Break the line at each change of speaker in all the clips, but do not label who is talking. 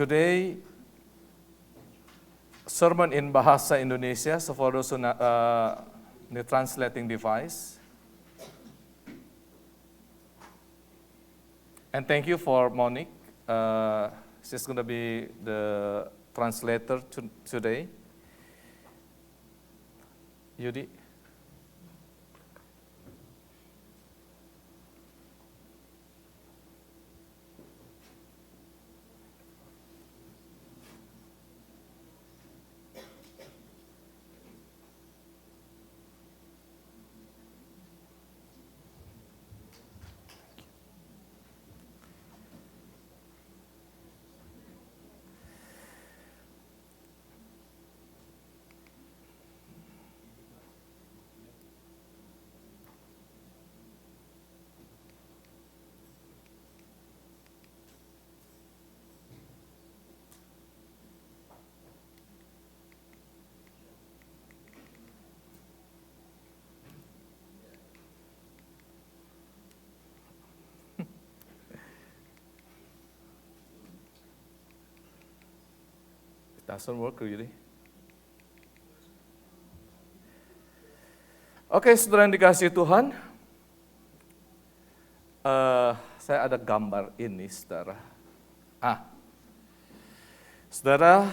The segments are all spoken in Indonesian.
Today, sermon in Bahasa Indonesia, so for those who the translating device. And thank you for Monique. She's going to be the translator today. Yudi. Doesn't work really. Oke, saudara yang dikasihi Tuhan, saya ada gambar ini, saudara. Saudara,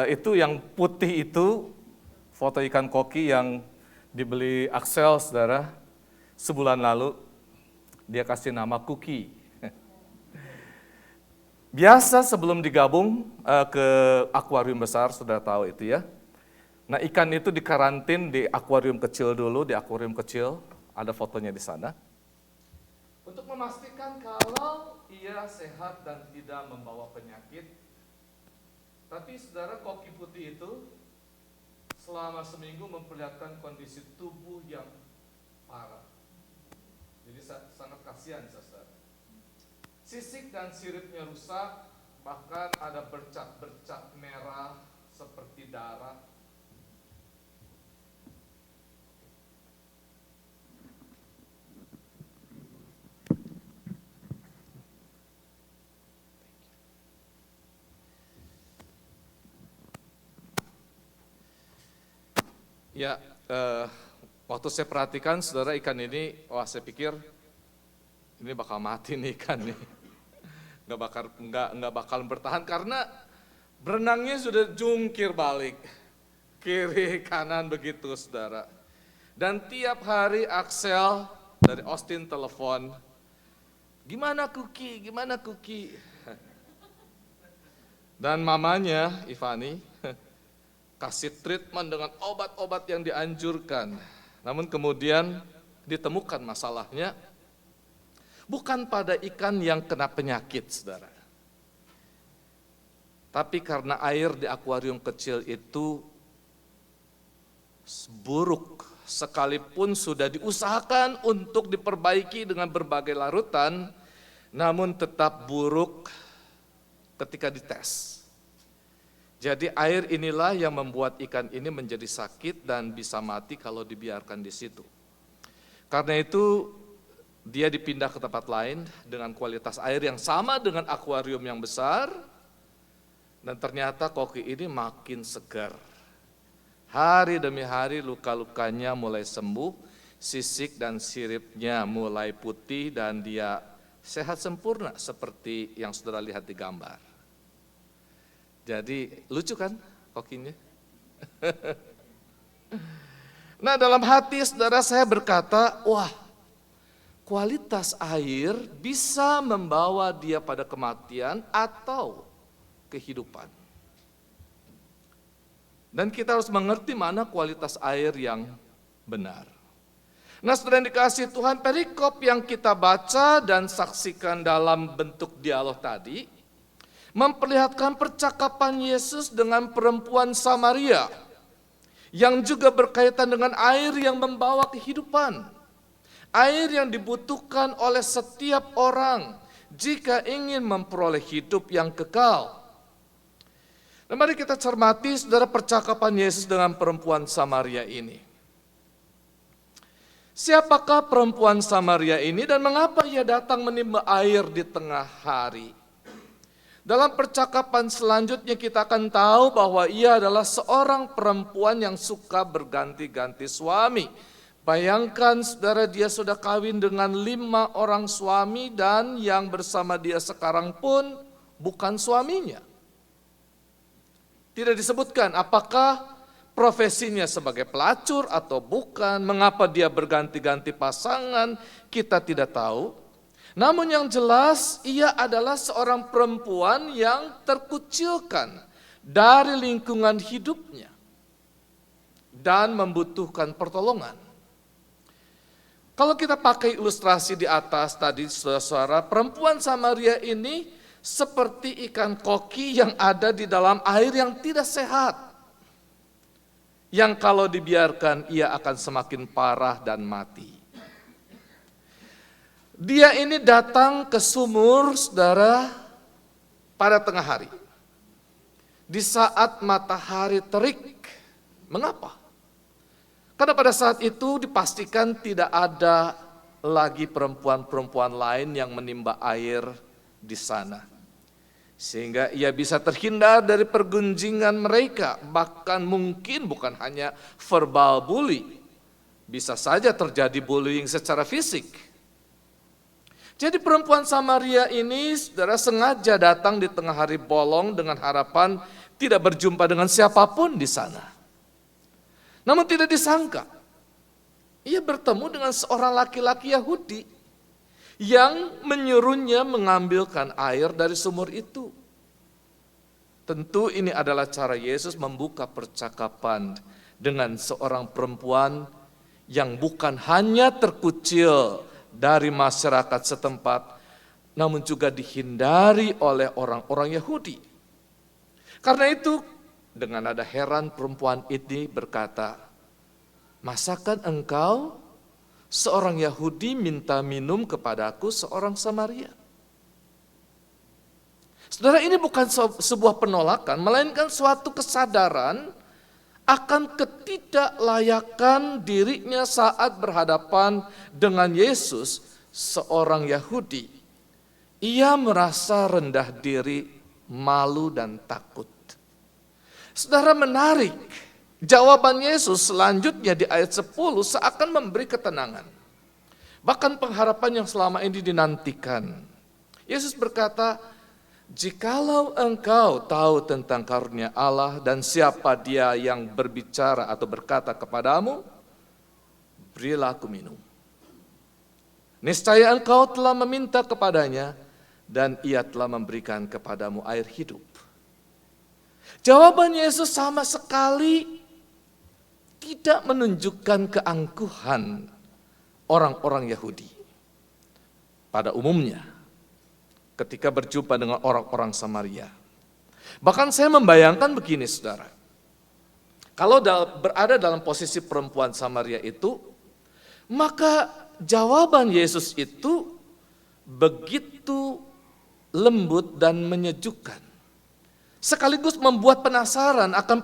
itu yang putih itu foto ikan koki yang dibeli Axel, saudara, sebulan lalu. Dia kasih nama Cookie. Biasa sebelum digabung ke akuarium besar, sudah tahu itu ya. Nah, ikan itu dikarantin di akuarium kecil dulu, di akuarium kecil, ada fotonya di sana. Untuk memastikan kalau ia sehat dan tidak membawa penyakit. Tapi saudara, koki putih itu selama seminggu memperlihatkan kondisi tubuh yang parah. Jadi sangat kasihan, saudara. Sisik dan siripnya rusak, bahkan ada bercak-bercak merah seperti darah. Ya, waktu saya perhatikan, saudara, ikan ini, saya pikir ini bakal mati nih ikan nih. Nggak bakal bertahan karena berenangnya sudah jungkir balik, kiri kanan begitu, saudara. Dan tiap hari Axel dari Austin telepon, gimana Cookie? Dan mamanya Ivani kasih treatment dengan obat-obat yang dianjurkan. Namun kemudian ditemukan masalahnya bukan pada ikan yang kena penyakit, saudara. Tapi karena air di akuarium kecil itu buruk, sekalipun sudah diusahakan untuk diperbaiki dengan berbagai larutan, namun tetap buruk ketika dites. Jadi air inilah yang membuat ikan ini menjadi sakit dan bisa mati kalau dibiarkan di situ. Karena itu, dia dipindah ke tempat lain dengan kualitas air yang sama dengan akuarium yang besar, dan ternyata koki ini makin segar. Hari demi hari luka-lukanya mulai sembuh, sisik dan siripnya mulai putih, dan dia sehat sempurna seperti yang saudara lihat di gambar. Jadi lucu kan kokinya? Nah, dalam hati saudara saya berkata, wah, kualitas air bisa membawa dia pada kematian atau kehidupan. Dan kita harus mengerti mana kualitas air yang benar. Nah, saudara yang dikasihi Tuhan, perikop yang kita baca dan saksikan dalam bentuk dialog tadi memperlihatkan percakapan Yesus dengan perempuan Samaria yang juga berkaitan dengan air yang membawa kehidupan. Air yang dibutuhkan oleh setiap orang jika ingin memperoleh hidup yang kekal. Dan mari kita cermati, saudara, percakapan Yesus dengan perempuan Samaria ini. Siapakah perempuan Samaria ini dan mengapa ia datang menimba air di tengah hari? Dalam percakapan selanjutnya kita akan tahu bahwa ia adalah seorang perempuan yang suka berganti-ganti suami. Bayangkan saudara, dia sudah kawin dengan 5 orang suami dan yang bersama dia sekarang pun bukan suaminya. Tidak disebutkan apakah profesinya sebagai pelacur atau bukan, mengapa dia berganti-ganti pasangan, kita tidak tahu. Namun yang jelas, ia adalah seorang perempuan yang terkucilkan dari lingkungan hidupnya dan membutuhkan pertolongan. Kalau kita pakai ilustrasi di atas tadi, saudara-saudara, perempuan Samaria ini seperti ikan koki yang ada di dalam air yang tidak sehat, yang kalau dibiarkan ia akan semakin parah dan mati. Dia ini datang ke sumur, saudara, pada tengah hari, di saat matahari terik. Mengapa? Karena pada saat itu dipastikan tidak ada lagi perempuan-perempuan lain yang menimba air di sana. Sehingga ia bisa terhindar dari pergunjingan mereka, bahkan mungkin bukan hanya verbal bully, bisa saja terjadi bullying secara fisik. Jadi perempuan Samaria ini, saudara, sengaja datang di tengah hari bolong dengan harapan tidak berjumpa dengan siapapun di sana. Namun tidak disangka, ia bertemu dengan seorang laki-laki Yahudi yang menyuruhnya mengambilkan air dari sumur itu. Tentu ini adalah cara Yesus membuka percakapan dengan seorang perempuan yang bukan hanya terkucil dari masyarakat setempat, namun juga dihindari oleh orang-orang Yahudi. Karena itu, dengan nada heran perempuan ini berkata, "Masakan engkau, seorang Yahudi, minta minum kepadaku, seorang Samaria?" Saudara, ini bukan sebuah penolakan, melainkan suatu kesadaran akan ketidaklayakan dirinya saat berhadapan dengan Yesus, seorang Yahudi. Ia merasa rendah diri, malu dan takut. Saudara, menarik, jawaban Yesus selanjutnya di ayat 10 seakan memberi ketenangan. Bahkan pengharapan yang selama ini dinantikan. Yesus berkata, "Jikalau engkau tahu tentang karunia Allah dan siapa dia yang berbicara atau berkata kepadamu, berilah aku minum. Niscaya engkau telah meminta kepadanya dan ia telah memberikan kepadamu air hidup." Jawaban Yesus sama sekali tidak menunjukkan keangkuhan orang-orang Yahudi pada umumnya ketika berjumpa dengan orang-orang Samaria. Bahkan saya membayangkan begini, saudara. Kalau berada dalam posisi perempuan Samaria itu, maka jawaban Yesus itu begitu lembut dan menyejukkan. Sekaligus membuat penasaran akan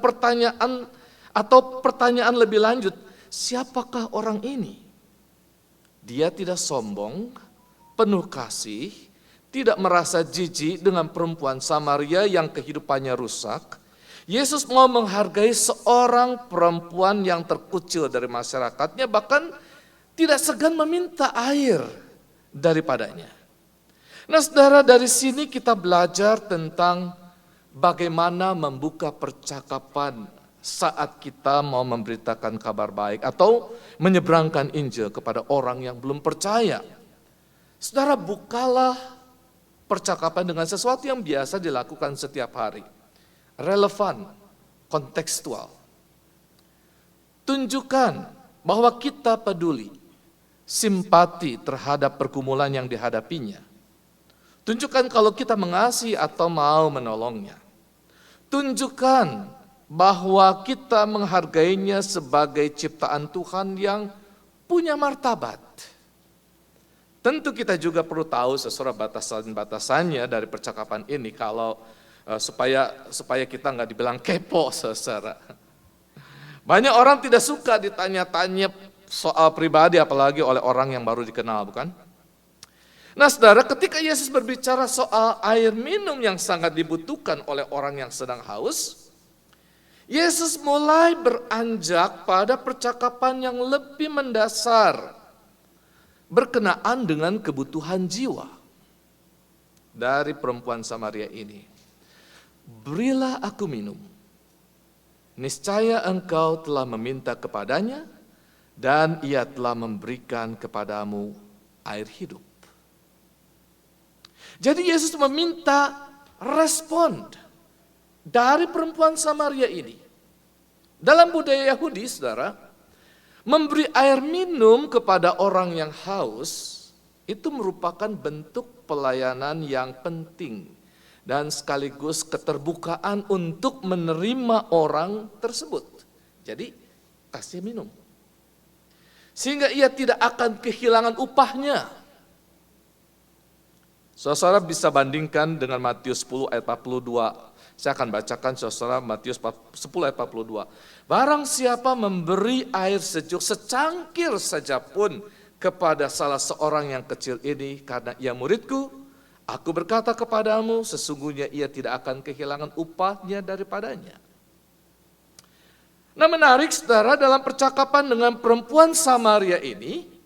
pertanyaan lebih lanjut, siapakah orang ini? Dia tidak sombong, penuh kasih, tidak merasa jijik dengan perempuan Samaria yang kehidupannya rusak. Yesus mau menghargai seorang perempuan yang terkucil dari masyarakatnya, bahkan tidak segan meminta air daripadanya. Nah, saudara, dari sini kita belajar tentang bagaimana membuka percakapan saat kita mau memberitakan kabar baik atau menyeberangkan Injil kepada orang yang belum percaya. Saudara, bukalah percakapan dengan sesuatu yang biasa dilakukan setiap hari. Relevan, kontekstual. Tunjukkan bahwa kita peduli, simpati terhadap pergumulan yang dihadapinya. Tunjukkan kalau kita mengasihi atau mau menolongnya. Tunjukkan bahwa kita menghargainya sebagai ciptaan Tuhan yang punya martabat. Tentu kita juga perlu tahu sesuatu batasan-batasannya dari percakapan ini kalau supaya kita nggak dibilang kepo, saudara. Banyak orang tidak suka ditanya-tanya soal pribadi, apalagi oleh orang yang baru dikenal, bukan? Nah saudara, ketika Yesus berbicara soal air minum yang sangat dibutuhkan oleh orang yang sedang haus, Yesus mulai beranjak pada percakapan yang lebih mendasar berkenaan dengan kebutuhan jiwa dari perempuan Samaria ini. Berilah aku minum, niscaya engkau telah meminta kepadanya dan ia telah memberikan kepadamu air hidup. Jadi Yesus meminta respon dari perempuan Samaria ini. Dalam budaya Yahudi, saudara, memberi air minum kepada orang yang haus itu merupakan bentuk pelayanan yang penting dan sekaligus keterbukaan untuk menerima orang tersebut. Jadi, kasih minum. Sehingga ia tidak akan kehilangan upahnya. Saudara bisa bandingkan dengan Matius 10 ayat 42. Saya akan bacakan saudara Matius 10 ayat 42. Barang siapa memberi air sejuk secangkir saja pun kepada salah seorang yang kecil ini karena ia muridku, aku berkata kepadamu sesungguhnya ia tidak akan kehilangan upahnya daripadanya. Nah menarik saudara, dalam percakapan dengan perempuan Samaria ini,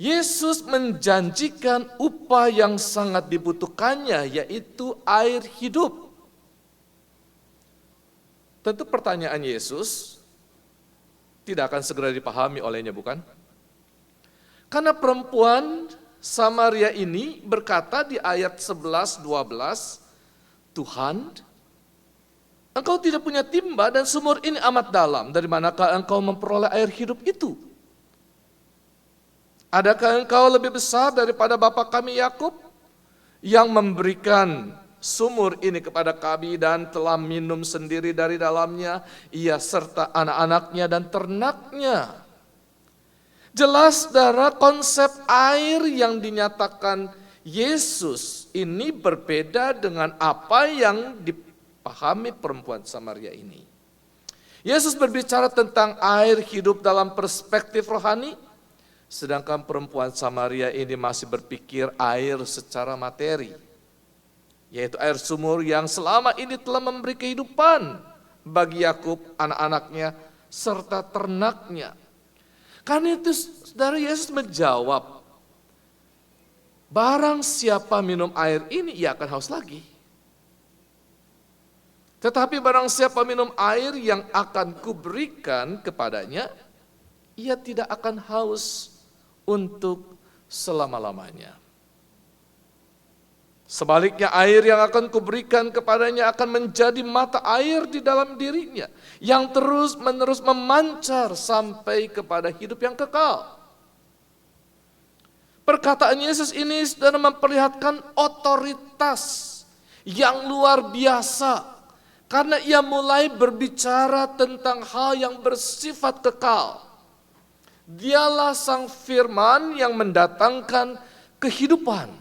Yesus menjanjikan upah yang sangat dibutuhkannya, yaitu air hidup. Tentu pertanyaan Yesus tidak akan segera dipahami olehnya, bukan? Karena perempuan Samaria ini berkata di ayat 11-12, Tuhan, engkau tidak punya timba dan sumur ini amat dalam, dari manakah engkau memperoleh air hidup itu? Adakah engkau lebih besar daripada bapa kami Yakub yang memberikan sumur ini kepada kami dan telah minum sendiri dari dalamnya, ia serta anak-anaknya dan ternaknya. Jelas saudara, konsep air yang dinyatakan Yesus ini berbeda dengan apa yang dipahami perempuan Samaria ini. Yesus berbicara tentang air hidup dalam perspektif rohani, sedangkan perempuan Samaria ini masih berpikir air secara materi, yaitu air sumur yang selama ini telah memberi kehidupan bagi Yakub, anak-anaknya, serta ternaknya. Karena itu saudara, Yesus menjawab, barang siapa minum air ini, ia akan haus lagi. Tetapi barang siapa minum air yang akan kuberikan kepadanya, ia tidak akan haus untuk selama-lamanya. Sebaliknya air yang akan kuberikan kepadanya akan menjadi mata air di dalam dirinya, yang terus-menerus memancar sampai kepada hidup yang kekal. Perkataan Yesus ini sudah memperlihatkan otoritas yang luar biasa, karena ia mulai berbicara tentang hal yang bersifat kekal. Dialah Sang Firman yang mendatangkan kehidupan.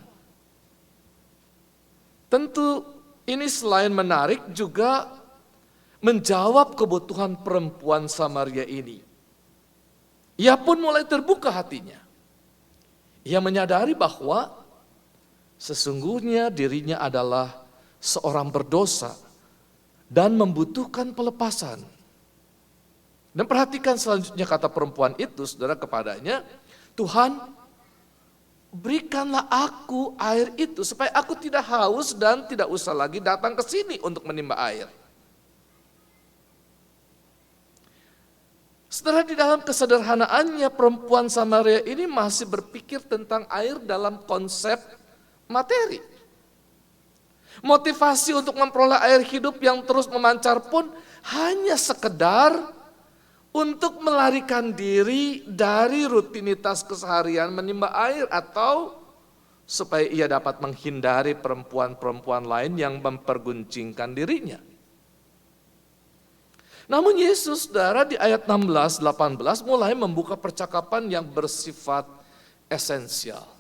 Tentu ini selain menarik juga menjawab kebutuhan perempuan Samaria ini. Ia pun mulai terbuka hatinya. Ia menyadari bahwa sesungguhnya dirinya adalah seorang berdosa dan membutuhkan pelepasan. Dan perhatikan selanjutnya kata perempuan itu, saudara, kepadanya, Tuhan, berikanlah aku air itu supaya aku tidak haus dan tidak usah lagi datang ke sini untuk menimba air. Setelah di dalam kesederhanaannya, perempuan Samaria ini masih berpikir tentang air dalam konsep materi. Motivasi untuk memperoleh air hidup yang terus memancar pun hanya sekedar untuk melarikan diri dari rutinitas keseharian menimba air, atau supaya ia dapat menghindari perempuan-perempuan lain yang memperguncingkan dirinya. Namun Yesus, saudara, di ayat 16-18 mulai membuka percakapan yang bersifat esensial.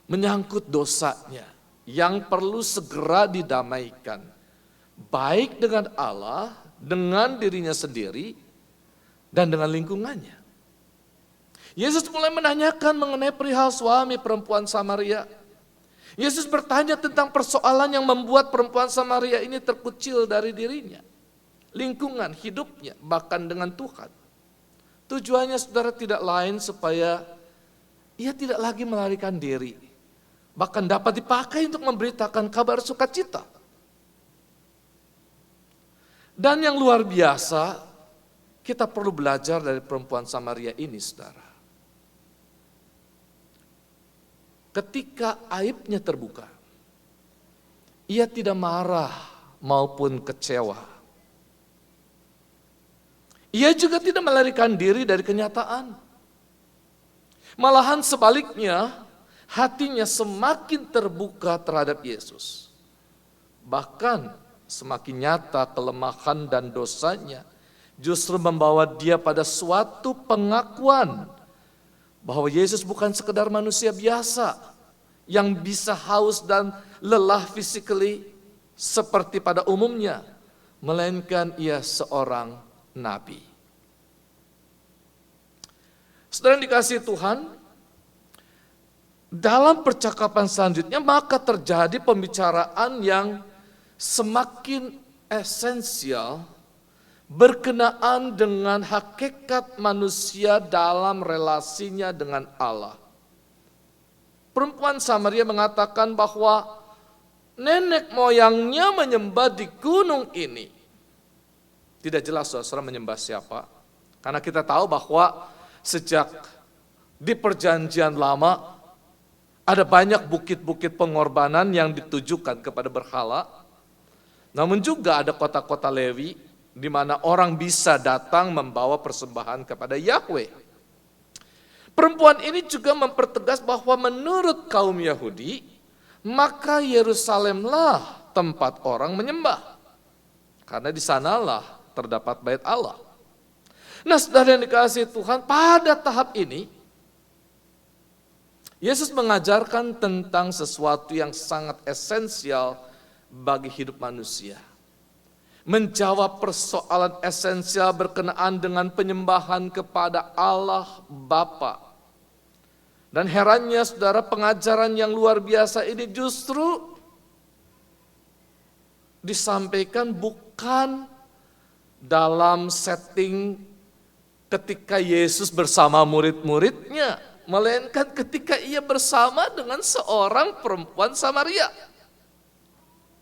Menyangkut dosanya yang perlu segera didamaikan, baik dengan Allah, dengan dirinya sendiri, dan dengan lingkungannya. Yesus mulai menanyakan mengenai perihal suami perempuan Samaria. Yesus bertanya tentang persoalan yang membuat perempuan Samaria ini terkucil dari dirinya, lingkungan hidupnya, bahkan dengan Tuhan. Tujuannya saudara tidak lain supaya ia tidak lagi melarikan diri, bahkan dapat dipakai untuk memberitakan kabar sukacita. Dan yang luar biasa, kita perlu belajar dari perempuan Samaria ini, saudara. Ketika aibnya terbuka, ia tidak marah maupun kecewa. Ia juga tidak melarikan diri dari kenyataan. Malahan sebaliknya, hatinya semakin terbuka terhadap Yesus. Bahkan semakin nyata kelemahan dan dosanya justru membawa dia pada suatu pengakuan bahwa Yesus bukan sekedar manusia biasa yang bisa haus dan lelah physically seperti pada umumnya, melainkan ia seorang nabi. Saudara yang dikasihi Tuhan, dalam percakapan selanjutnya maka terjadi pembicaraan yang semakin esensial berkenaan dengan hakikat manusia dalam relasinya dengan Allah. Perempuan Samaria mengatakan bahwa nenek moyangnya menyembah di gunung ini. Tidak jelas saudara menyembah siapa. Karena kita tahu bahwa sejak di perjanjian lama ada banyak bukit-bukit pengorbanan yang ditujukan kepada berhala. Namun juga ada kota-kota Lewi di mana orang bisa datang membawa persembahan kepada Yahweh. Perempuan ini juga mempertegas bahwa menurut kaum Yahudi, maka Yerusalemlah tempat orang menyembah. Karena di sanalah terdapat bait Allah. Nah, saudara yang dikasihi Tuhan, pada tahap ini, Yesus mengajarkan tentang sesuatu yang sangat esensial bagi hidup manusia. Menjawab persoalan esensial berkenaan dengan penyembahan kepada Allah Bapa. Dan herannya saudara, pengajaran yang luar biasa ini justru disampaikan bukan dalam setting ketika Yesus bersama murid-muridnya, melainkan ketika ia bersama dengan seorang perempuan Samaria.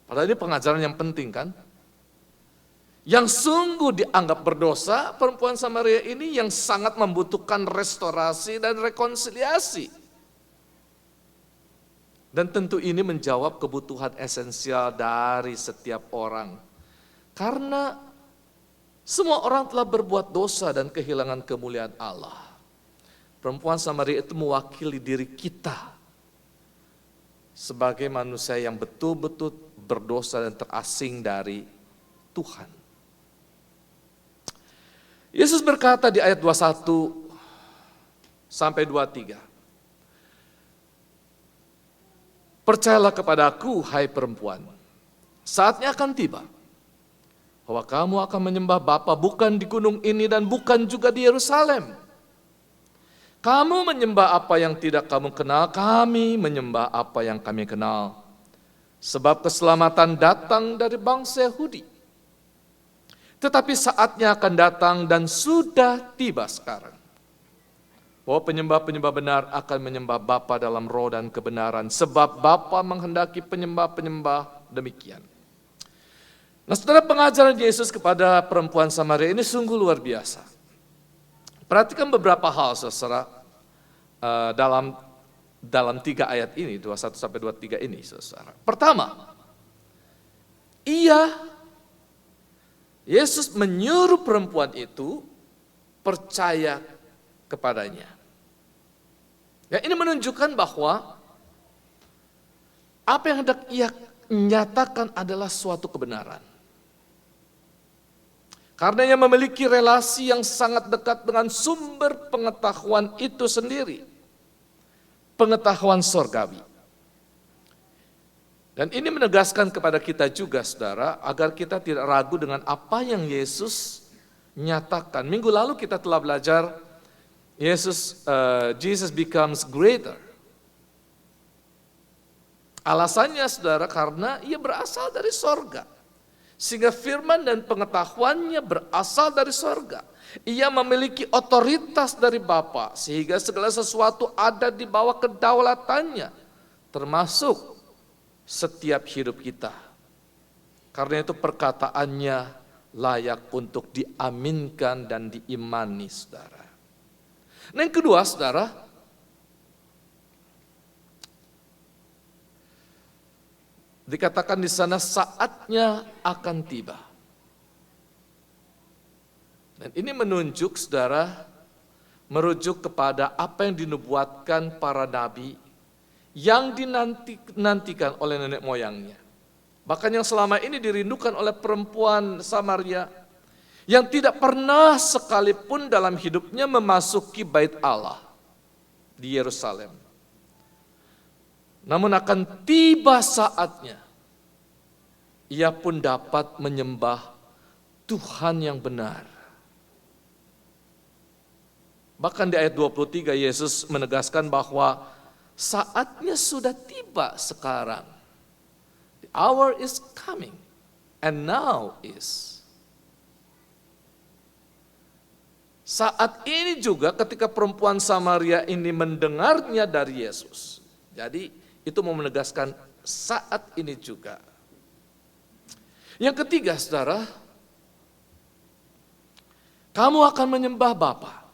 Padahal ini pengajaran yang penting kan? Yang sungguh dianggap berdosa, perempuan Samaria ini yang sangat membutuhkan restorasi dan rekonsiliasi. Dan tentu ini menjawab kebutuhan esensial dari setiap orang. Karena semua orang telah berbuat dosa dan kehilangan kemuliaan Allah. Perempuan Samaria itu mewakili diri kita sebagai manusia yang betul-betul berdosa dan terasing dari Tuhan. Yesus berkata di ayat 21 sampai 23. Percayalah kepadaku, hai perempuan, saatnya akan tiba bahwa kamu akan menyembah Bapa bukan di gunung ini dan bukan juga di Yerusalem. Kamu menyembah apa yang tidak kamu kenal, kami menyembah apa yang kami kenal. Sebab keselamatan datang dari bangsa Yahudi. Tetapi saatnya akan datang dan sudah tiba sekarang, bahwa penyembah-penyembah benar akan menyembah Bapa dalam roh dan kebenaran, sebab Bapa menghendaki penyembah-penyembah demikian. Nah, saudara, pengajaran Yesus kepada perempuan Samaria ini sungguh luar biasa. Perhatikan beberapa hal, saudara, dalam 3 ayat ini, 21 sampai 23 ini, saudara. Pertama, Yesus menyuruh perempuan itu percaya kepadanya. Ya, ini menunjukkan bahwa apa yang hendak ia nyatakan adalah suatu kebenaran. Karena ia memiliki relasi yang sangat dekat dengan sumber pengetahuan itu sendiri. Pengetahuan sorgawi. Dan ini menegaskan kepada kita juga, saudara, agar kita tidak ragu dengan apa yang Yesus nyatakan. Minggu lalu kita telah belajar Jesus becomes greater. Alasannya saudara karena ia berasal dari sorga. Sehingga firman dan pengetahuannya berasal dari sorga. Ia memiliki otoritas dari Bapa sehingga segala sesuatu ada di bawah kedaulatannya. Termasuk setiap hidup kita. Karena itu perkataannya layak untuk diaminkan dan diimani saudara. Nah yang kedua saudara, dikatakan di sana saatnya akan tiba. Dan ini menunjuk saudara, merujuk kepada apa yang dinubuatkan para nabi yang dinantikan oleh nenek moyangnya. Bahkan yang selama ini dirindukan oleh perempuan Samaria yang tidak pernah sekalipun dalam hidupnya memasuki bait Allah di Yerusalem. Namun akan tiba saatnya ia pun dapat menyembah Tuhan yang benar. Bahkan di ayat 23 Yesus menegaskan bahwa saatnya sudah tiba sekarang. The hour is coming and now is. Saat ini juga ketika perempuan Samaria ini mendengarnya dari Yesus. Jadi itu mau menegaskan saat ini juga. Yang ketiga saudara, kamu akan menyembah Bapa.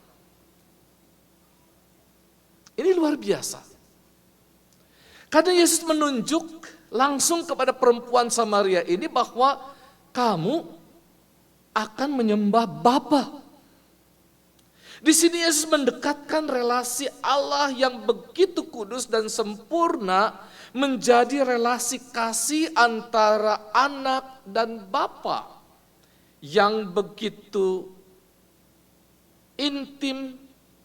Ini luar biasa. Karena Yesus menunjuk langsung kepada perempuan Samaria ini bahwa kamu akan menyembah Bapa. Di sini Yesus mendekatkan relasi Allah yang begitu kudus dan sempurna menjadi relasi kasih antara anak dan Bapa yang begitu intim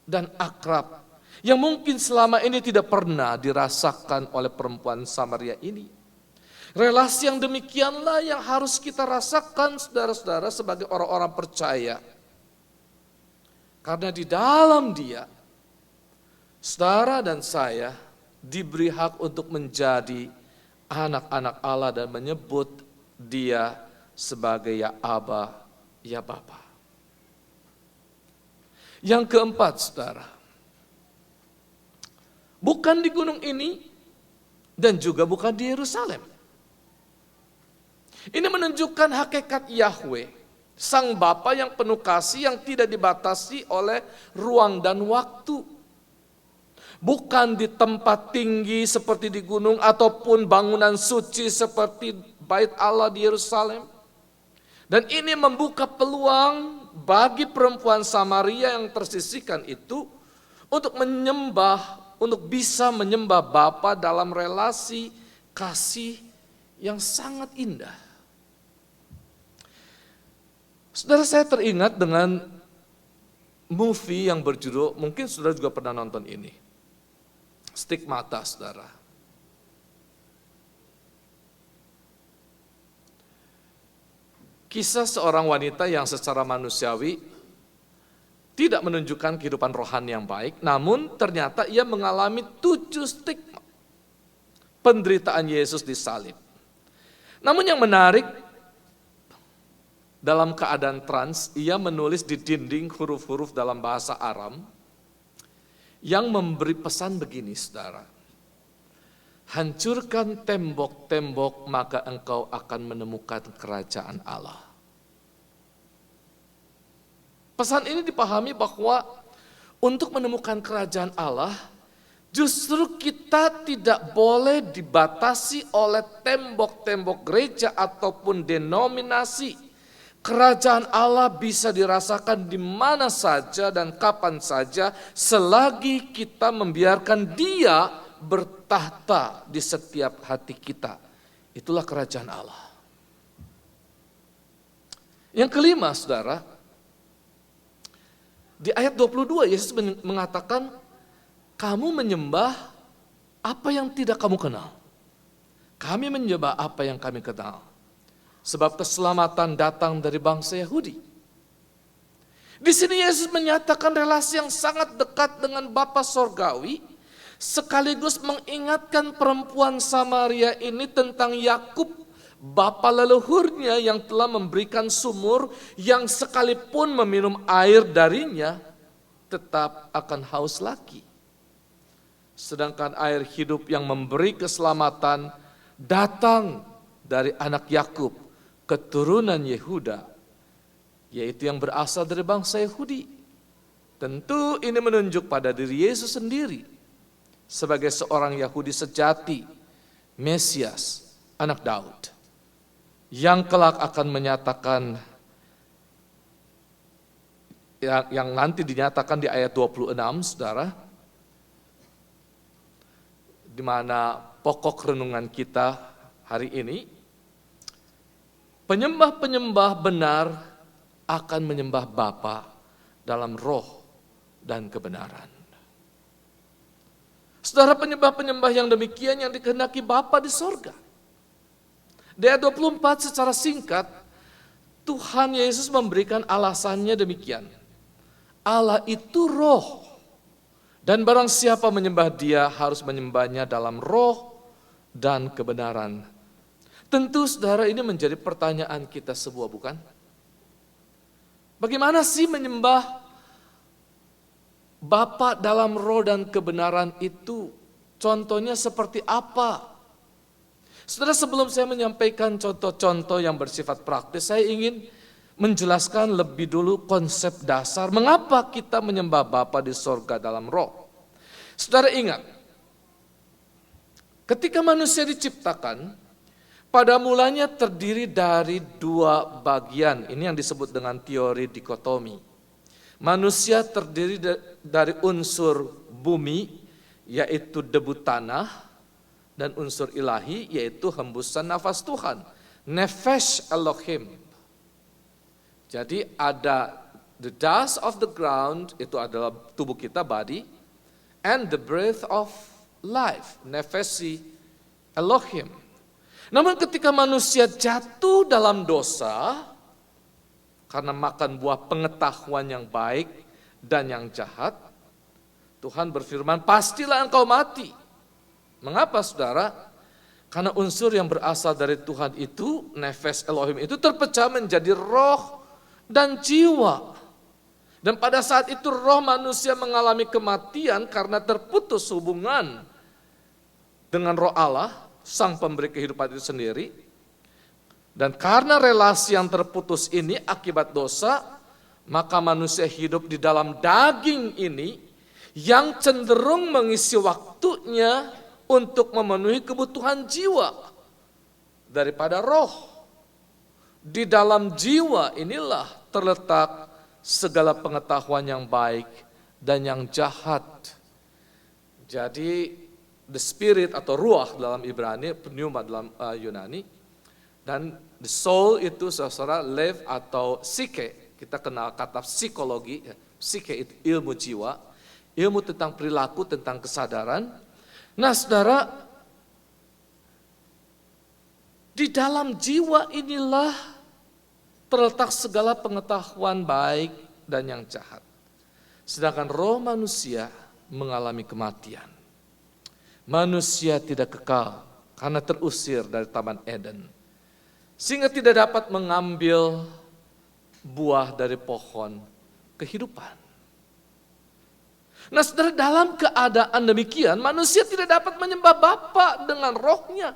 dan akrab. Yang mungkin selama ini tidak pernah dirasakan oleh perempuan Samaria ini. Relasi yang demikianlah yang harus kita rasakan saudara-saudara sebagai orang-orang percaya. Karena di dalam dia, saudara dan saya diberi hak untuk menjadi anak-anak Allah dan menyebut dia sebagai ya Aba, ya Bapa. Yang keempat saudara, bukan di gunung ini dan juga bukan di Yerusalem. Ini menunjukkan hakikat Yahweh, Sang Bapa yang penuh kasih yang tidak dibatasi oleh ruang dan waktu. Bukan di tempat tinggi seperti di gunung ataupun bangunan suci seperti Bait Allah di Yerusalem. Dan ini membuka peluang bagi perempuan Samaria yang tersisihkan itu untuk bisa menyembah Bapa dalam relasi kasih yang sangat indah. Saudara, saya teringat dengan movie yang berjudul, mungkin saudara juga pernah nonton ini, Stigmata, saudara. Kisah seorang wanita yang secara manusiawi tidak menunjukkan kehidupan rohani yang baik, namun ternyata ia mengalami 7 stigma penderitaan Yesus disalib. Namun yang menarik, dalam keadaan trans, ia menulis di dinding huruf-huruf dalam bahasa Aram yang memberi pesan begini, saudara. Hancurkan tembok-tembok, maka engkau akan menemukan kerajaan Allah. Pesan ini dipahami bahwa untuk menemukan kerajaan Allah, justru kita tidak boleh dibatasi oleh tembok-tembok gereja ataupun denominasi. Kerajaan Allah bisa dirasakan di mana saja dan kapan saja selagi kita membiarkan Dia bertahta di setiap hati kita. Itulah kerajaan Allah. Yang kelima, saudara, di ayat 22 Yesus mengatakan, kamu menyembah apa yang tidak kamu kenal. Kami menyembah apa yang kami kenal. Sebab keselamatan datang dari bangsa Yahudi. Di sini Yesus menyatakan relasi yang sangat dekat dengan Bapa Sorgawi, sekaligus mengingatkan perempuan Samaria ini tentang Yakub, bapa leluhurnya yang telah memberikan sumur yang sekalipun meminum air darinya, tetap akan haus lagi. Sedangkan air hidup yang memberi keselamatan datang dari anak Yakub, keturunan Yehuda, yaitu yang berasal dari bangsa Yahudi. Tentu ini menunjuk pada diri Yesus sendiri sebagai seorang Yahudi sejati, Mesias, anak Daud, yang kelak akan menyatakan, yang nanti dinyatakan di ayat 26, saudara, di mana pokok renungan kita hari ini, penyembah-penyembah benar akan menyembah Bapa dalam roh dan kebenaran. Saudara, penyembah-penyembah yang demikian yang dikehendaki Bapa di sorga. Di ayat 24 secara singkat, Tuhan Yesus memberikan alasannya demikian. Allah itu roh, dan barang siapa menyembah Dia harus menyembahnya dalam roh dan kebenaran. Tentu saudara, ini menjadi pertanyaan kita semua, bukan? Bagaimana sih menyembah Bapa dalam roh dan kebenaran itu? Contohnya seperti apa? Saudara, sebelum saya menyampaikan contoh-contoh yang bersifat praktis, saya ingin menjelaskan lebih dulu konsep dasar mengapa kita menyembah Bapa di sorga dalam roh. Saudara ingat, ketika manusia diciptakan, pada mulanya terdiri dari dua bagian. Ini yang disebut dengan teori dikotomi. Manusia terdiri dari unsur bumi, yaitu debu tanah, dan unsur ilahi, yaitu hembusan nafas Tuhan, nefesh Elohim. Jadi ada the dust of the ground, itu adalah tubuh kita, body, and the breath of life, nefeshi Elohim. Namun ketika manusia jatuh dalam dosa, karena makan buah pengetahuan yang baik dan yang jahat, Tuhan berfirman, pastilah engkau mati. Mengapa saudara? Karena unsur yang berasal dari Tuhan itu, nefes Elohim itu terpecah menjadi roh dan jiwa. Dan pada saat itu roh manusia mengalami kematian karena terputus hubungan dengan roh Allah, Sang pemberi kehidupan itu sendiri. Dan karena relasi yang terputus ini akibat dosa, maka manusia hidup di dalam daging ini yang cenderung mengisi waktunya untuk memenuhi kebutuhan jiwa daripada roh. Di dalam jiwa inilah terletak segala pengetahuan yang baik dan yang jahat. Jadi the spirit atau ruah dalam Ibrani, pneuma dalam Yunani, dan the soul itu saudara lev atau psyche. Kita kenal kata psikologi, psyche itu ilmu jiwa, ilmu tentang perilaku, tentang kesadaran. Nah saudara, di dalam jiwa inilah terletak segala pengetahuan baik dan yang jahat. Sedangkan roh manusia mengalami kematian. Manusia tidak kekal karena terusir dari Taman Eden, sehingga tidak dapat mengambil buah dari pohon kehidupan. Nah saudara, dalam keadaan demikian, manusia tidak dapat menyembah Bapa dengan rohnya,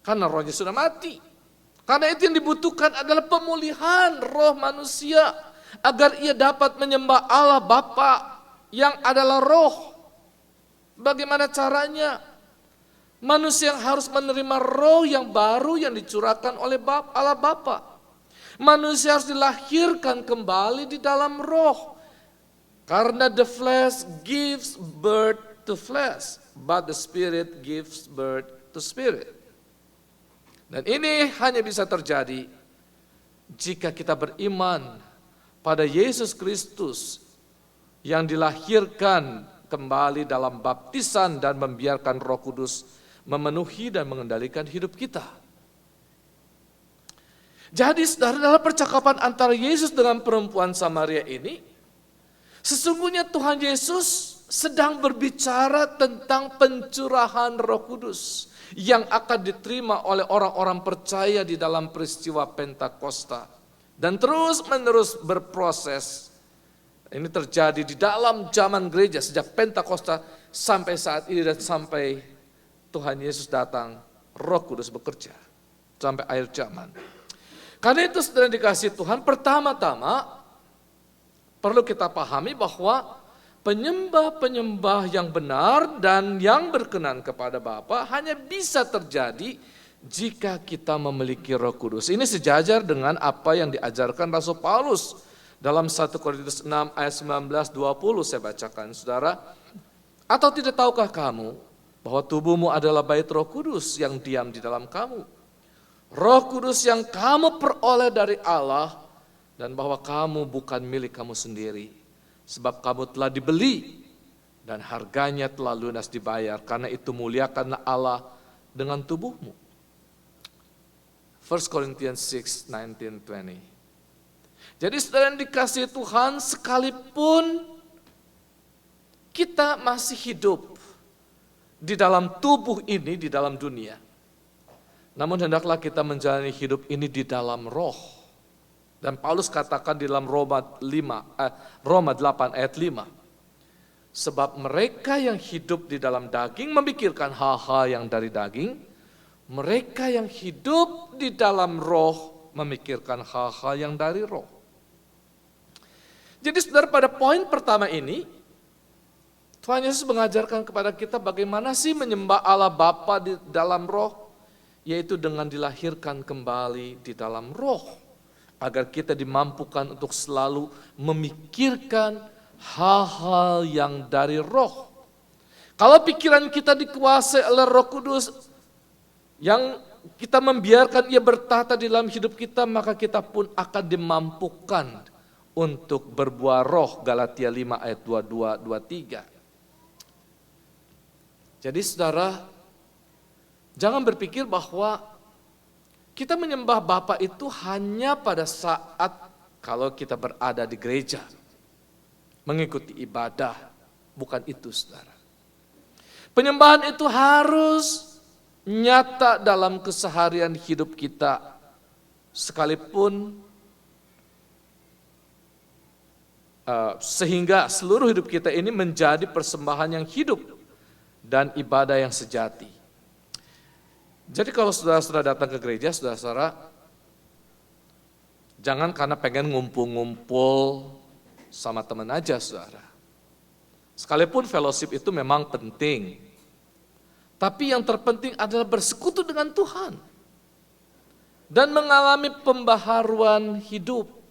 karena rohnya sudah mati. Karena itu yang dibutuhkan adalah pemulihan roh manusia, agar ia dapat menyembah Allah Bapa yang adalah roh. Bagaimana caranya? Manusia yang harus menerima roh yang baru yang dicurahkan oleh Allah Bapa. Manusia harus dilahirkan kembali di dalam roh. Karena the flesh gives birth to flesh, but the spirit gives birth to spirit. Dan ini hanya bisa terjadi jika kita beriman pada Yesus Kristus yang dilahirkan kembali dalam baptisan dan membiarkan Roh Kudus memenuhi dan mengendalikan hidup kita. Jadi saudara, dalam percakapan antara Yesus dengan perempuan Samaria ini, sesungguhnya Tuhan Yesus sedang berbicara tentang pencurahan Roh Kudus yang akan diterima oleh orang-orang percaya di dalam peristiwa Pentakosta. Dan terus-menerus berproses. Ini terjadi di dalam zaman gereja sejak Pentakosta sampai saat ini dan sampai Tuhan Yesus datang, Roh Kudus bekerja sampai akhir zaman. Karena itu saudara dikasih Tuhan, pertama-tama perlu kita pahami bahwa penyembah-penyembah yang benar dan yang berkenan kepada Bapa hanya bisa terjadi jika kita memiliki Roh Kudus. Ini sejajar dengan apa yang diajarkan Rasul Paulus dalam 1 Korintus 6 ayat 19-20 saya bacakan saudara. Atau tidak tahukah kamu bahwa tubuhmu adalah bait Roh Kudus yang diam di dalam kamu? Roh Kudus yang kamu peroleh dari Allah dan bahwa kamu bukan milik kamu sendiri. Sebab kamu telah dibeli dan harganya telah lunas dibayar. Karena itu muliakanlah Allah dengan tubuhmu. 1 Corinthians 6, 19, 20. Jadi saudara yang dikasihi Tuhan, sekalipun kita masih hidup di dalam tubuh ini, di dalam dunia, namun hendaklah kita menjalani hidup ini di dalam roh. Dan Paulus katakan di dalam Roma 8 ayat 5. Sebab mereka yang hidup di dalam daging memikirkan hal-hal yang dari daging, mereka yang hidup di dalam roh memikirkan hal-hal yang dari roh. Jadi saudara, pada poin pertama ini, Tuhan Yesus mengajarkan kepada kita bagaimana sih menyembah Allah Bapa di dalam roh, yaitu dengan dilahirkan kembali di dalam roh, agar kita dimampukan untuk selalu memikirkan hal-hal yang dari roh. Kalau pikiran kita dikuasai oleh Roh Kudus, yang kita membiarkan ia bertata di dalam hidup kita, maka kita pun akan dimampukan untuk berbuah roh. Galatia 5 ayat 22-23. Jadi saudara, jangan berpikir bahwa kita menyembah Bapa itu hanya pada saat kalau kita berada di gereja, mengikuti ibadah. Bukan itu saudara. Penyembahan itu harus nyata dalam keseharian hidup kita, sekalipun sehingga seluruh hidup kita ini menjadi persembahan yang hidup dan ibadah yang sejati. Jadi kalau saudara-saudara datang ke gereja, saudara-saudara, jangan karena pengen ngumpul-ngumpul sama teman aja, saudara. Sekalipun fellowship itu memang penting, tapi yang terpenting adalah bersekutu dengan Tuhan dan mengalami pembaharuan hidup.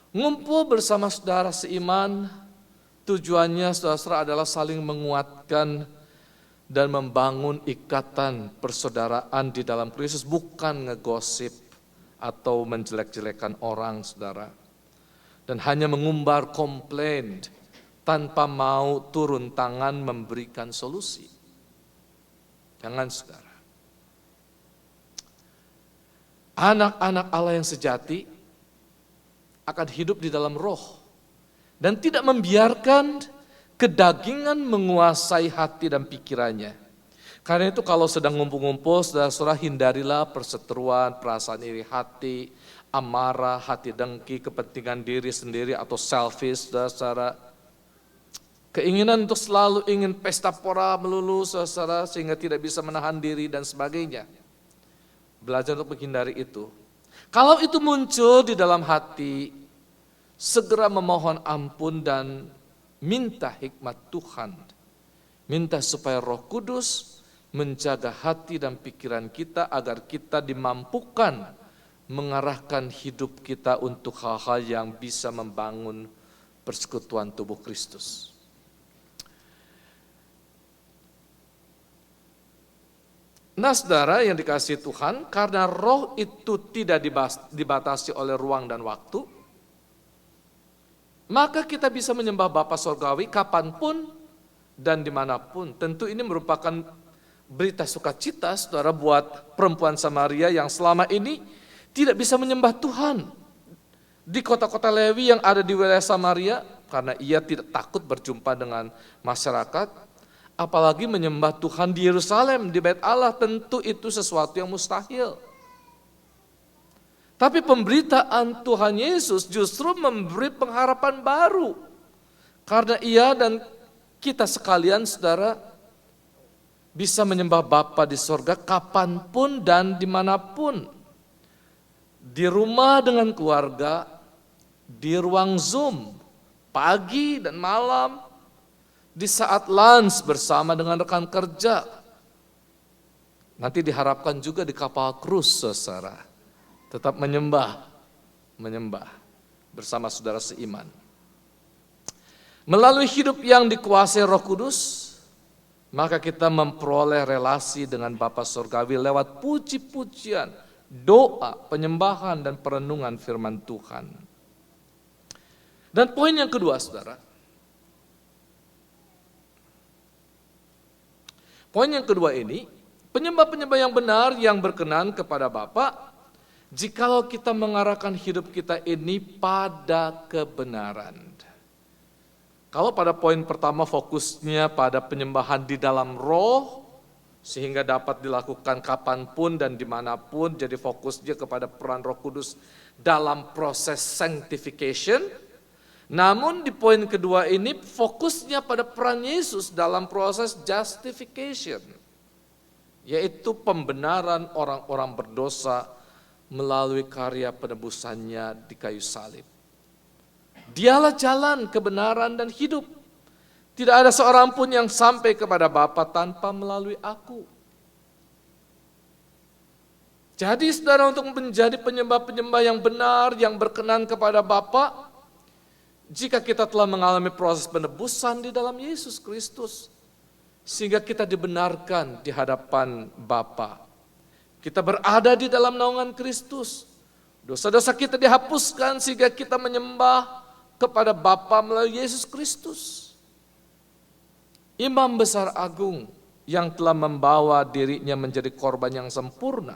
Ngumpul bersama saudara seiman, tujuannya saudara-saudara adalah saling menguatkan dan membangun ikatan persaudaraan di dalam Kristus, bukan ngegosip atau menjelek-jelekan orang, saudara. Dan hanya mengumbar komplain tanpa mau turun tangan memberikan solusi. Jangan, saudara. Anak-anak Allah yang sejati akan hidup di dalam roh dan tidak membiarkan kedagingan menguasai hati dan pikirannya. Karena itu kalau sedang ngumpul-ngumpul, saudara-saudara, hindarilah perseteruan, perasaan iri hati, amarah, hati dengki, kepentingan diri sendiri atau selfish, saudara-saudara. Keinginan untuk selalu ingin pesta pora melulu, saudara-saudara, sehingga tidak bisa menahan diri dan sebagainya. Belajar untuk menghindari itu. Kalau itu muncul di dalam hati, segera memohon ampun dan minta hikmat Tuhan. Minta supaya Roh Kudus menjaga hati dan pikiran kita agar kita dimampukan mengarahkan hidup kita untuk hal-hal yang bisa membangun persekutuan tubuh Kristus. Nah saudara yang dikasihi Tuhan, karena roh itu tidak dibatasi oleh ruang dan waktu, maka kita bisa menyembah Bapa Sorgawi kapanpun dan dimanapun. Tentu ini merupakan berita sukacita saudara buat perempuan Samaria yang selama ini tidak bisa menyembah Tuhan di kota-kota Lewi yang ada di wilayah Samaria karena ia tidak takut berjumpa dengan masyarakat, apalagi menyembah Tuhan di Yerusalem, di Bait Allah, tentu itu sesuatu yang mustahil. Tapi pemberitaan Tuhan Yesus justru memberi pengharapan baru, karena ia dan kita sekalian, saudara, bisa menyembah Bapa di sorga kapanpun dan dimanapun. Di rumah dengan keluarga, di ruang Zoom, pagi dan malam, di saat lunch bersama dengan rekan kerja. Nanti diharapkan juga di kapal krus, saudara. Tetap menyembah bersama saudara seiman. Melalui hidup yang dikuasai Roh Kudus, maka kita memperoleh relasi dengan Bapa Surgawi lewat puji-pujian, doa, penyembahan, dan perenungan firman Tuhan. Dan poin yang kedua, saudara. Poin yang kedua ini, penyembah-penyembah yang benar yang berkenan kepada Bapa, jikalau kita mengarahkan hidup kita ini pada kebenaran. Kalau pada poin pertama fokusnya pada penyembahan di dalam roh, sehingga dapat dilakukan kapanpun dan dimanapun, jadi fokusnya kepada peran Roh Kudus dalam proses sanctification. Namun di poin kedua ini fokusnya pada peran Yesus dalam proses justification, yaitu pembenaran orang-orang berdosa melalui karya penebusannya di kayu salib. Dialah jalan, kebenaran, dan hidup. Tidak ada seorang pun yang sampai kepada Bapa tanpa melalui aku. Jadi saudara, untuk menjadi penyembah-penyembah yang benar, yang berkenan kepada Bapa, jika kita telah mengalami proses penebusan di dalam Yesus Kristus, sehingga kita dibenarkan di hadapan Bapa, kita berada di dalam naungan Kristus, dosa-dosa kita dihapuskan sehingga kita menyembah kepada Bapa melalui Yesus Kristus. Imam besar agung yang telah membawa dirinya menjadi korban yang sempurna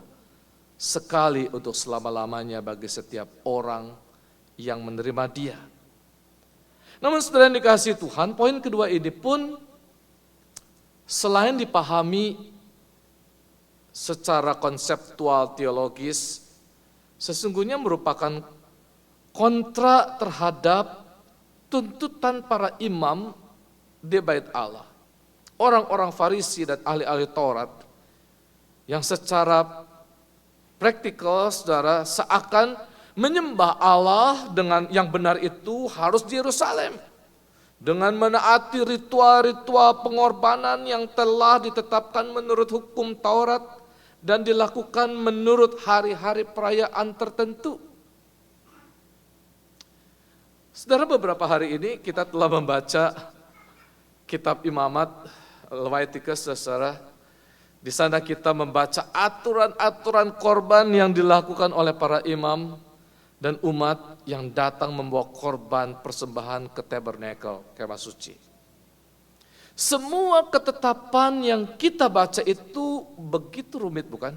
sekali untuk selama-lamanya bagi setiap orang yang menerima dia. Namun saudara yang dikasihi Tuhan, poin kedua ini pun selain dipahami secara konseptual teologis, sesungguhnya merupakan kontra terhadap tuntutan para imam di Bait Allah. Orang-orang Farisi dan ahli-ahli Taurat yang secara praktikal, saudara, seakan menyembah Allah dengan yang benar itu harus di Yerusalem, dengan menaati ritual-ritual pengorbanan yang telah ditetapkan menurut hukum Taurat dan dilakukan menurut hari-hari perayaan tertentu. Saudara, beberapa hari ini kita telah membaca kitab Imamat Leviticus, saudara. Di sana kita membaca aturan-aturan korban yang dilakukan oleh para imam dan umat yang datang membawa korban persembahan ke tabernakel, kemah suci. Semua ketetapan yang kita baca itu begitu rumit, bukan?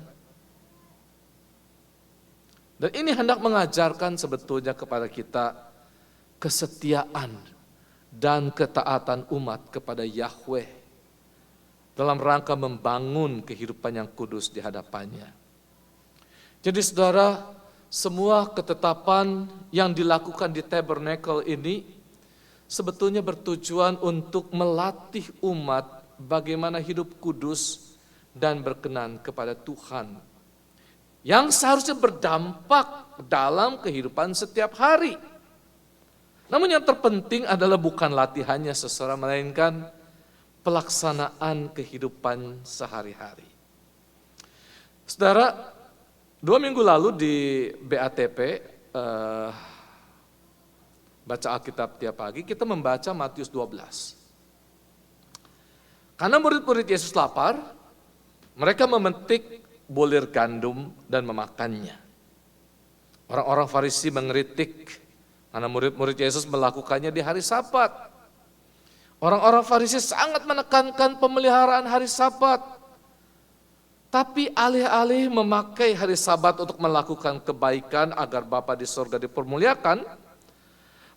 Dan ini hendak mengajarkan sebetulnya kepada kita kesetiaan dan ketaatan umat kepada Yahweh dalam rangka membangun kehidupan yang kudus di hadapannya. Jadi saudara, semua ketetapan yang dilakukan di tabernakel ini sebetulnya bertujuan untuk melatih umat bagaimana hidup kudus dan berkenan kepada Tuhan, yang seharusnya berdampak dalam kehidupan setiap hari. Namun yang terpenting adalah bukan latihannya seseorang, melainkan pelaksanaan kehidupan sehari-hari. Saudara, 2 minggu lalu di BATP, baca Alkitab tiap pagi, kita membaca Matius 12. Karena murid-murid Yesus lapar, mereka memetik bulir gandum dan memakannya. Orang-orang Farisi mengkritik karena murid-murid Yesus melakukannya di hari Sabat. Orang-orang Farisi sangat menekankan pemeliharaan hari Sabat. Tapi alih-alih memakai hari Sabat untuk melakukan kebaikan agar Bapa di sorga dipermuliakan,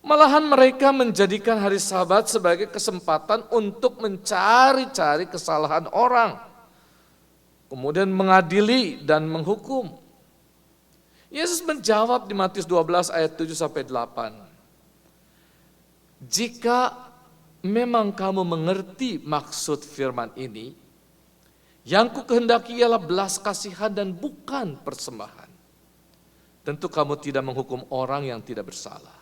malahan mereka menjadikan hari Sabat sebagai kesempatan untuk mencari-cari kesalahan orang, kemudian mengadili dan menghukum. Yesus menjawab di Matius 12 ayat 7-8. Jika memang kamu mengerti maksud firman ini, yang ku kehendaki ialah belas kasihan dan bukan persembahan. Tentu kamu tidak menghukum orang yang tidak bersalah,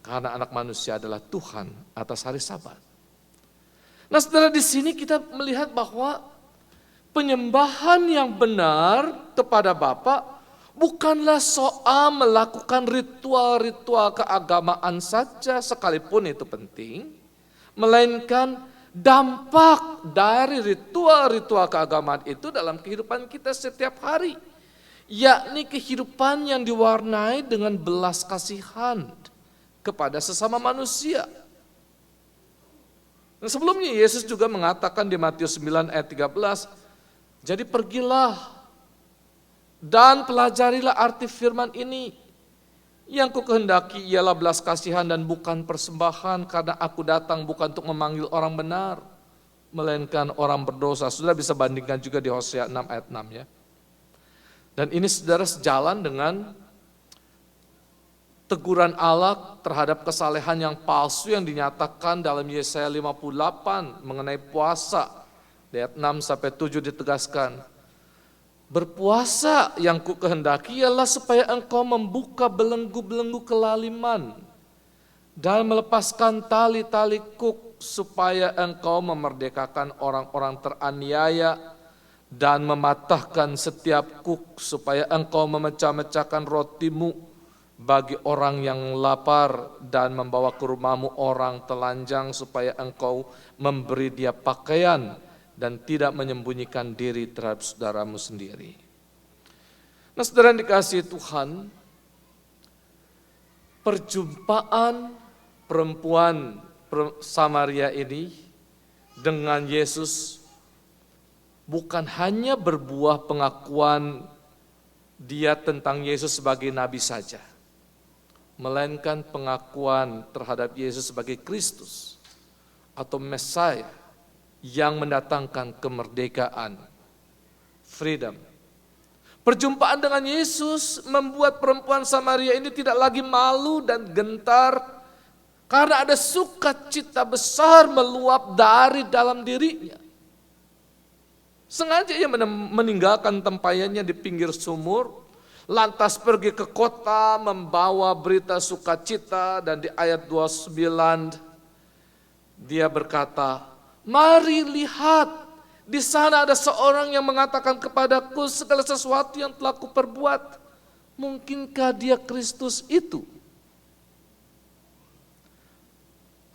karena Anak Manusia adalah Tuhan atas hari Sabat. Nah, saudara, di sini kita melihat bahwa penyembahan yang benar kepada Bapa bukanlah soal melakukan ritual-ritual keagamaan saja, sekalipun itu penting, melainkan dampak dari ritual-ritual keagamaan itu dalam kehidupan kita setiap hari, yakni kehidupan yang diwarnai dengan belas kasihan kepada sesama manusia. Dan sebelumnya Yesus juga mengatakan di Matius 9 ayat 13, jadi pergilah dan pelajarilah arti firman ini. Yang ku kehendaki ialah belas kasihan dan bukan persembahan, karena aku datang bukan untuk memanggil orang benar, melainkan orang berdosa. Sudah bisa bandingkan juga di Hosea 6 ayat 6 ya. Dan ini saudara sejalan dengan teguran Allah terhadap kesalehan yang palsu yang dinyatakan dalam Yesaya 58 mengenai puasa. Di ayat 6-7 ditegaskan, berpuasa yang ku kehendaki ialah supaya engkau membuka belenggu-belenggu kelaliman dan melepaskan tali-tali kuk, supaya engkau memerdekakan orang-orang teraniaya dan mematahkan setiap kuk, supaya engkau memecah-mecahkan rotimu bagi orang yang lapar dan membawa ke rumahmu orang telanjang, supaya engkau memberi dia pakaian dan tidak menyembunyikan diri terhadap saudaramu sendiri. Nah, saudara yang dikasihi Tuhan, perjumpaan perempuan Samaria ini dengan Yesus bukan hanya berbuah pengakuan dia tentang Yesus sebagai nabi saja, melainkan pengakuan terhadap Yesus sebagai Kristus atau Mesias yang mendatangkan kemerdekaan, freedom. Perjumpaan dengan Yesus membuat perempuan Samaria ini tidak lagi malu dan gentar, karena ada sukacita besar meluap dari dalam dirinya. Sengaja ia meninggalkan tempayannya di pinggir sumur, lantas pergi ke kota membawa berita sukacita, dan di ayat 29 dia berkata, mari lihat, di sana ada seorang yang mengatakan kepadaku segala sesuatu yang telah kuperbuat. Mungkinkah dia Kristus itu?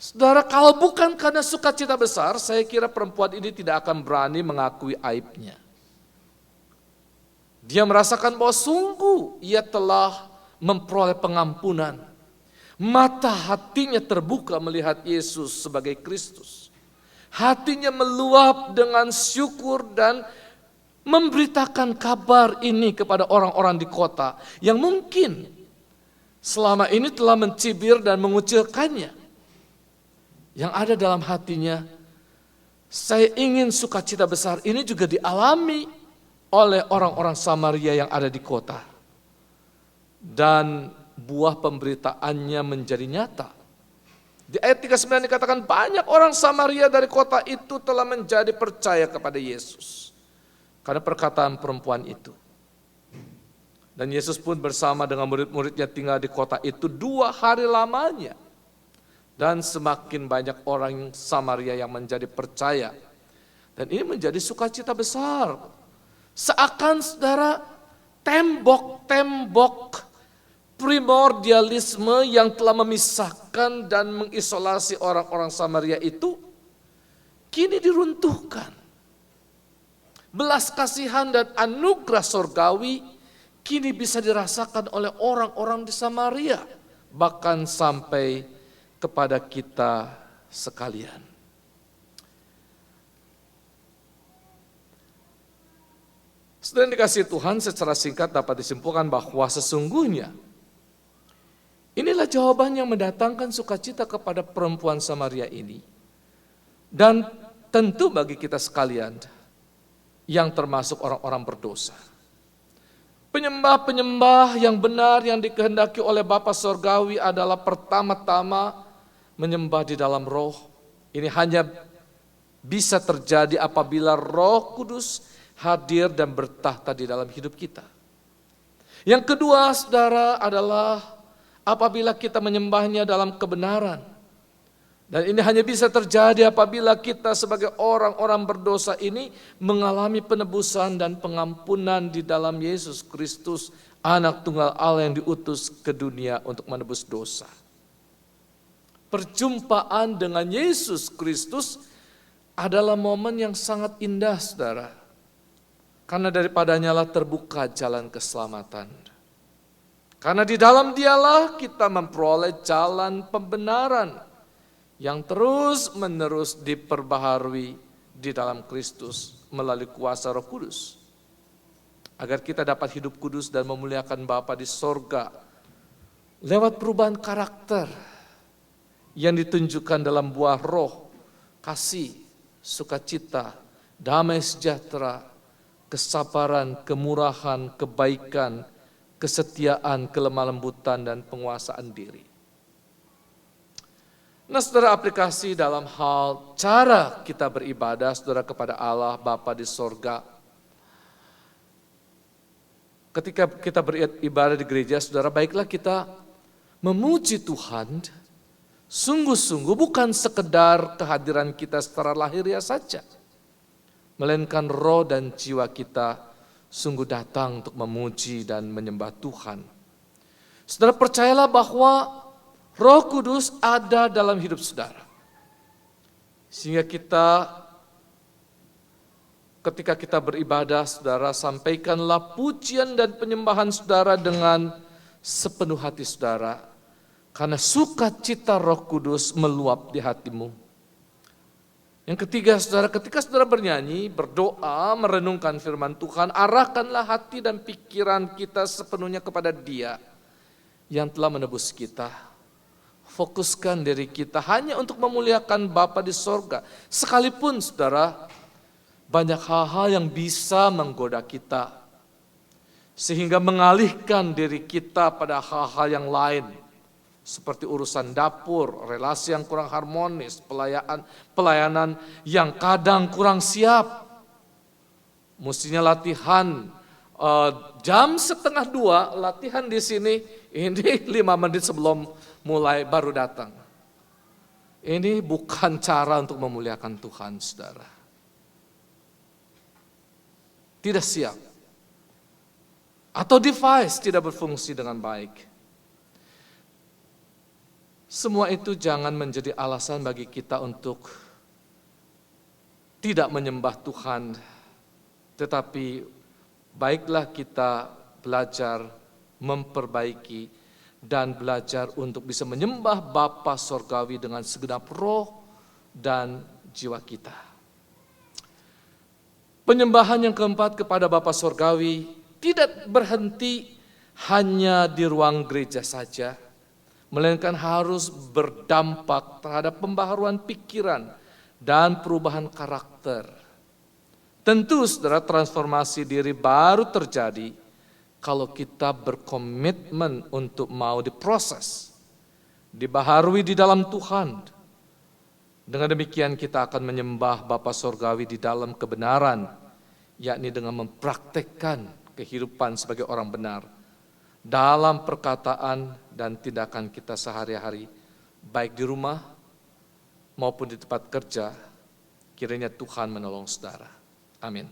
Saudara, kalau bukan karena sukacita besar, saya kira perempuan ini tidak akan berani mengakui aibnya. Dia merasakan bahwa sungguh ia telah memperoleh pengampunan. Mata hatinya terbuka melihat Yesus sebagai Kristus. Hatinya meluap dengan syukur dan memberitakan kabar ini kepada orang-orang di kota yang mungkin selama ini telah mencibir dan mengucilkannya. Yang ada dalam hatinya, saya ingin sukacita besar ini juga dialami oleh orang-orang Samaria yang ada di kota. Dan buah pemberitaannya menjadi nyata. Di ayat 39 dikatakan banyak orang Samaria dari kota itu telah menjadi percaya kepada Yesus karena perkataan perempuan itu. Dan Yesus pun bersama dengan murid-muridnya tinggal di kota itu 2 hari lamanya. Dan semakin banyak orang Samaria yang menjadi percaya. Dan ini menjadi sukacita besar. Seakan saudara tembok-tembok primordialisme yang telah memisahkan dan mengisolasi orang-orang Samaria itu kini diruntuhkan. Belas kasihan dan anugerah sorgawi kini bisa dirasakan oleh orang-orang di Samaria, bahkan sampai kepada kita sekalian. Saudara yang dikasihi Tuhan, secara singkat dapat disimpulkan bahwa sesungguhnya inilah jawaban yang mendatangkan sukacita kepada perempuan Samaria ini. Dan tentu bagi kita sekalian yang termasuk orang-orang berdosa. Penyembah-penyembah yang benar yang dikehendaki oleh Bapa Sorgawi adalah pertama-tama menyembah di dalam roh. Ini hanya bisa terjadi apabila Roh Kudus hadir dan bertahta di dalam hidup kita. Yang kedua, saudara, adalah apabila kita menyembahnya dalam kebenaran. Dan ini hanya bisa terjadi apabila kita sebagai orang-orang berdosa ini mengalami penebusan dan pengampunan di dalam Yesus Kristus, Anak Tunggal Allah yang diutus ke dunia untuk menebus dosa. Perjumpaan dengan Yesus Kristus adalah momen yang sangat indah, saudara. Karena daripadanya lah terbuka jalan keselamatan. Karena di dalam Dialah kita memperoleh jalan pembenaran yang terus-menerus diperbaharui di dalam Kristus melalui kuasa Roh Kudus. Agar kita dapat hidup kudus dan memuliakan Bapa di sorga lewat perubahan karakter yang ditunjukkan dalam buah roh, kasih, sukacita, damai sejahtera, kesabaran, kemurahan, kebaikan, kesetiaan, kelemah lembutan, dan penguasaan diri. Nah, saudara, aplikasi dalam hal cara kita beribadah, saudara, kepada Allah Bapa di sorga. Ketika kita beribadah di gereja, saudara, baiklah kita memuji Tuhan, sungguh-sungguh bukan sekedar kehadiran kita secara lahiriah saja, melainkan roh dan jiwa kita sungguh datang untuk memuji dan menyembah Tuhan. Saudara, percayalah bahwa Roh Kudus ada dalam hidup saudara. Sehingga ketika kita beribadah, saudara, sampaikanlah pujian dan penyembahan saudara dengan sepenuh hati saudara. Karena sukacita Roh Kudus meluap di hatimu. Yang ketiga, saudara, ketika saudara bernyanyi, berdoa, merenungkan firman Tuhan, arahkanlah hati dan pikiran kita sepenuhnya kepada Dia yang telah menebus kita. Fokuskan diri kita hanya untuk memuliakan Bapa di sorga. Sekalipun, saudara, banyak hal-hal yang bisa menggoda kita. Sehingga mengalihkan diri kita pada hal-hal yang lain. Seperti urusan dapur, relasi yang kurang harmonis, pelayanan yang kadang kurang siap. Mestinya latihan jam 1:30, latihan di sini, ini 5 menit sebelum mulai baru datang. Ini bukan cara untuk memuliakan Tuhan, saudara. Tidak siap. Atau device tidak berfungsi dengan baik. Semua itu jangan menjadi alasan bagi kita untuk tidak menyembah Tuhan. Tetapi baiklah kita belajar memperbaiki dan belajar untuk bisa menyembah Bapa Sorgawi dengan segenap roh dan jiwa kita. Penyembahan yang keempat kepada Bapa Sorgawi tidak berhenti hanya di ruang gereja saja, melainkan harus berdampak terhadap pembaharuan pikiran dan perubahan karakter. Tentu, saudara, transformasi diri baru terjadi kalau kita berkomitmen untuk mau diproses, dibaharui di dalam Tuhan. Dengan demikian kita akan menyembah Bapa Sorgawi di dalam kebenaran, yakni dengan mempraktekkan kehidupan sebagai orang benar dalam perkataan dan tindakan kita sehari-hari, baik di rumah maupun di tempat kerja. Kiranya Tuhan menolong saudara. Amin.